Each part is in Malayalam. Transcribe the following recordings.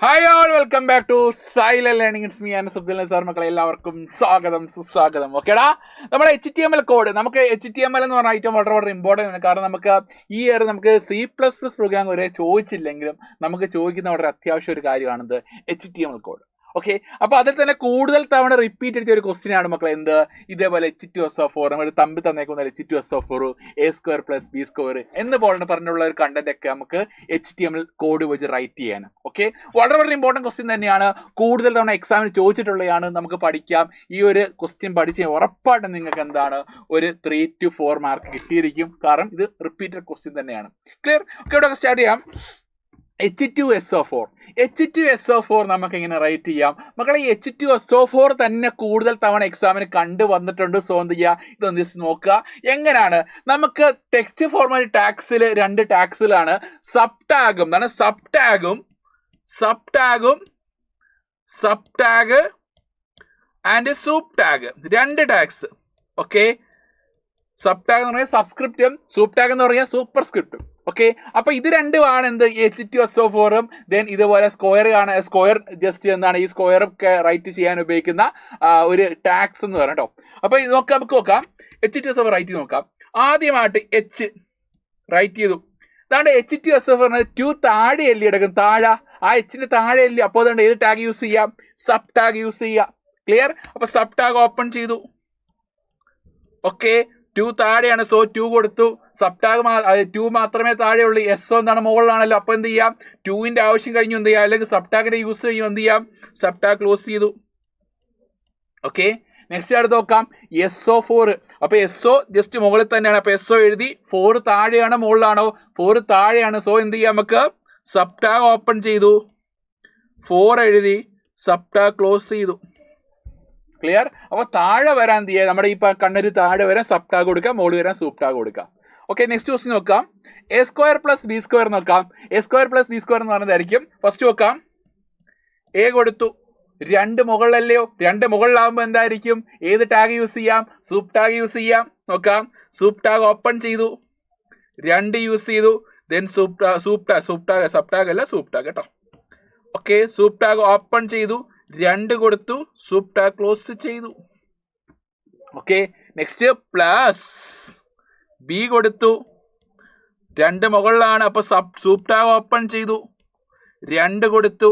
Hi all, welcome back to silent learning. It's me Anas sir. മക്കളെ എല്ലാവർക്കും സുസ്വാഗതം. ഓക്കേടാ, നമ്മുടെ HTML കോഡ്, നമുക്ക് HTML എന്ന് പറഞ്ഞ ഐറ്റം വളരെ ഇമ്പോർട്ടൻ്റ് ആണ്. കാരണം നമുക്ക് ഈ ഇയർ നമുക്ക് C++ പ്രോഗ്രാം വരെ ചോദിച്ചില്ലെങ്കിലും നമുക്ക് ചോദിക്കുന്ന വളരെ അത്യാവശ്യം ഒരു കാര്യമാണിത് HTML കോഡ്. ഓക്കെ, അപ്പോൾ അതിൽ തന്നെ കൂടുതൽ തവണ റിപ്പീറ്റ് അടിച്ച ഒരു ക്വസ്റ്റ്യൻ ആണ് മക്കളെ എന്ത്, ഇതേപോലെ H2SO4 നമ്മൾ തമ്മിൽ തന്നേക്കുന്ന H2SO4 A² + B² എന്ന് പറഞ്ഞുള്ള ഒരു കണ്ടന്റ് ഒക്കെ നമുക്ക് HTML കോഡ് വെച്ച് റൈറ്റ് ചെയ്യാൻ. ഓക്കെ, വളരെ ഇമ്പോർട്ടൻറ്റ് ക്വസ്റ്റ്യൻ തന്നെയാണ്. കൂടുതൽ തവണ എക്സാമിന് ചോദിച്ചിട്ടുള്ളതാണ്. നമുക്ക് പഠിക്കാം. ഈ ഒരു ക്വസ്റ്റ്യൻ പഠിച്ച് ഉറപ്പായിട്ടും നിങ്ങൾക്ക് എന്താണ് ഒരു 3 to 4 മാർക്ക് കിട്ടിയിരിക്കും. കാരണം ഇത് റിപ്പീറ്റഡ് ക്വസ്റ്റ്യൻ തന്നെയാണ്. ക്ലിയർ? ഓക്കെ, ഇവിടെ സ്റ്റാർട്ട് ചെയ്യാം. H2SO4 നമുക്ക് എങ്ങനെ റൈറ്റ് ചെയ്യാം മക്കളെ? H2SO4 തന്നെ കൂടുതൽ തവണ എക്സാമിന് കണ്ടു വന്നിട്ടുണ്ട്. സോ എന്ത് ചെയ്യുക, ഇതൊന്ന് ജസ്റ്റ് നോക്കുക. എങ്ങനെയാണ് നമുക്ക് ടെക്സ്റ്റ് ഫോർമാറ്റ് ടാഗ്സിൽ 2 ടാഗ്സിലാണ് sub tag and sup tag, 2 tags. Okay, sub tag എന്ന് പറഞ്ഞാൽ സബ്സ്ക്രിപ്റ്റും സൂപ്പ് ടാഗ് എന്ന് പറഞ്ഞാൽ സൂപ്പർ സ്ക്രിപ്റ്റും. ഓക്കെ, അപ്പൊ ഇത് രണ്ടുമാണ് എന്ത് H2SO4ഉം. ദെൻ ഇതുപോലെ സ്ക്വയർ ജസ്റ്റ് എന്താണ് ഈ സ്ക്വയർ ഒക്കെ റൈറ്റ് ചെയ്യാൻ ഉപയോഗിക്കുന്ന ഒരു ടാഗ്സ് എന്ന് പറയാം കേട്ടോ. അപ്പൊ ഇത് നമുക്ക് നോക്കാം. H2SO4 റൈറ്റ് ചെയ്ത് നോക്കാം. ആദ്യമായിട്ട് H റൈറ്റ് ചെയ്തു. അതാണ്ട് H2SO4 2 താഴെ എല്ലി എടുക്കും. താഴെ ആ Hന്റെ താഴെ എല്ലി. അപ്പോൾ അതുകൊണ്ട് ഏത് ടാഗ് യൂസ് ചെയ്യാം? സബ് ടാഗ് യൂസ് ചെയ്യുക. ക്ലിയർ? അപ്പൊ സബ് ടാഗ് ഓപ്പൺ ചെയ്തു. ഓക്കെ, 2 താഴെയാണ്. സോ 2 കൊടുത്തു. സബ് ടാഗ് 2 മാത്രമേ താഴെയുള്ളൂ. SO എന്താണ് മുകളിലാണല്ലോ. അപ്പോൾ എന്ത് ചെയ്യാം? 2ന്റെ ആവശ്യം കഴിഞ്ഞു എന്ത് ചെയ്യാം, അല്ലെങ്കിൽ സബ് ടാഗിന്റെ യൂസ് ചെയ്യും എന്ത് ചെയ്യാം? സബ് ടാഗ് ക്ലോസ് ചെയ്തു. ഓക്കെ, നെക്സ്റ്റ് അടുത്ത് നോക്കാം. SO4. അപ്പോൾ SO ജസ്റ്റ് മുകളിൽ തന്നെയാണ്. അപ്പോൾ SO എഴുതി. 4 താഴെയാണോ മുകളിലാണോ? 4 താഴെയാണ്. സോ എന്ത് ചെയ്യാം, നമുക്ക് സബ് ടാഗ് ഓപ്പൺ ചെയ്തു. 4 എഴുതി. സബ് ടാഗ് ക്ലോസ് ചെയ്തു. ക്ലിയർ? അപ്പോൾ താഴെ വരാൻ എന്ത് ചെയ്യുക, നമ്മുടെ ഈ കണ്ണൊരു താഴെ വരാൻ സബ് ടാഗ് കൊടുക്കാം, മുകളിൽ വരാൻ സൂപ്പ് ടാഗ് കൊടുക്കാം. ഓക്കെ, നെക്സ്റ്റ് ക്വസ്റ്റ്യൻ നോക്കാം. A² + B² നോക്കാം. A² + B² എന്ന് പറഞ്ഞതായിരിക്കും. ഫസ്റ്റ് നോക്കാം. A കൊടുത്തു. 2 മുകളിലല്ലയോ? 2 മുകളിലാവുമ്പോൾ എന്തായിരിക്കും? ഏത് ടാഗ് യൂസ് ചെയ്യാം? സൂപ്പ് ടാഗ് യൂസ് ചെയ്യാം. നോക്കാം. സൂപ്പ് ടാഗ് ഓപ്പൺ ചെയ്തു. 2 യൂസ് ചെയ്തു. ദെൻ സബ് ടാഗ് അല്ല, സൂപ്പ് ടാഗ് കേട്ടോ. ഓക്കെ, സൂപ്പ് ടാഗ് ഓപ്പൺ ചെയ്തു. 2 കൊടുത്തു. സൂപ്പ് ടാഗ് ക്ലോസ് ചെയ്തു. ഓക്കെ, നെക്സ്റ്റ് പ്ലസ് B കൊടുത്തു. 2 മുകളിലാണ്. അപ്പോൾ സൂപ്പ് ടാഗ് ഓപ്പൺ ചെയ്തു. 2 കൊടുത്തു.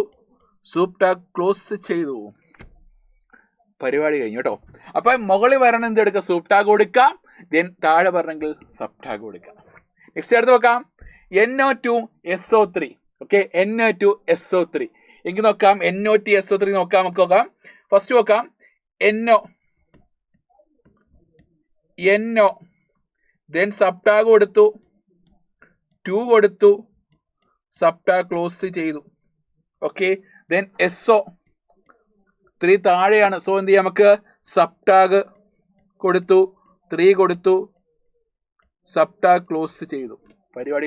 സൂപ്പ് ടാഗ് ക്ലോസ് ചെയ്തു. പരിപാടി കഴിഞ്ഞു കേട്ടോ. അപ്പം മുകളിൽ വരണം എന്തെടുക്കുക? സൂപ്പ് ടാഗ് കൊടുക്കാം. ദെൻ താഴെ പറഞ്ഞെങ്കിൽ സബ് ടാഗ് കൊടുക്കാം. നെക്സ്റ്റ് അടുത്ത് നോക്കാം. NO2SO3. ഓക്കെ, NO2SO3 എങ്കിൽ നോക്കാം. NO2SO3 നോക്കാം. നമുക്ക് നോക്കാം. ഫസ്റ്റ് നോക്കാം. NO ദെൻ സബ് ടാഗ് കൊടുത്തു. 2 കൊടുത്തു. സബ് ടാഗ് ക്ലോസ് ചെയ്തു. ഓക്കെ, ദെൻ SO 3 താഴെയാണ്. സോ എന്ത് ചെയ്യാം, നമുക്ക് സബ് ടാഗ് കൊടുത്തു. 3 കൊടുത്തു. സബ് ടാഗ് ക്ലോസ് ചെയ്തു. പരിപാടി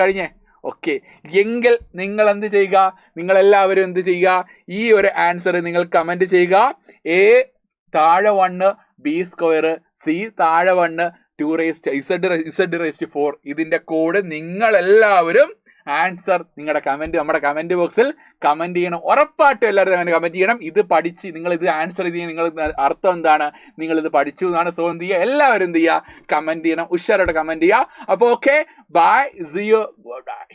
കഴിഞ്ഞേ. ഓക്കെ, എങ്കിൽ നിങ്ങൾ എന്ത് ചെയ്യുക? നിങ്ങളെല്ലാവരും എന്ത് ചെയ്യുക? ഈ ഒരു ആൻസർ നിങ്ങൾ കമൻറ്റ് ചെയ്യുക. A താഴെ 1, B², C താഴെ 1, 2Z4 ഇതിൻ്റെ കോഡ് നിങ്ങളെല്ലാവരും ആൻസർ നമ്മുടെ കമൻറ്റ് ബോക്സിൽ കമൻറ്റ് ചെയ്യണം. ഉറപ്പായിട്ടും എല്ലാവരും അങ്ങനെ കമൻറ്റ് ചെയ്യണം. ഇത് പഠിച്ച് ഇത് ആൻസർ ചെയ്ത് നിങ്ങൾ അർത്ഥം എന്താണ്, നിങ്ങളിത് പഠിച്ചു എന്നാണ്. സോ എന്ത് ചെയ്യുക, എല്ലാവരും എന്ത് ചെയ്യുക, കമൻറ്റ് ചെയ്യണം. ഉഷാറായിട്ട് കമൻറ്റ് ചെയ്യുക. അപ്പോൾ okay, bye, see you, good bye.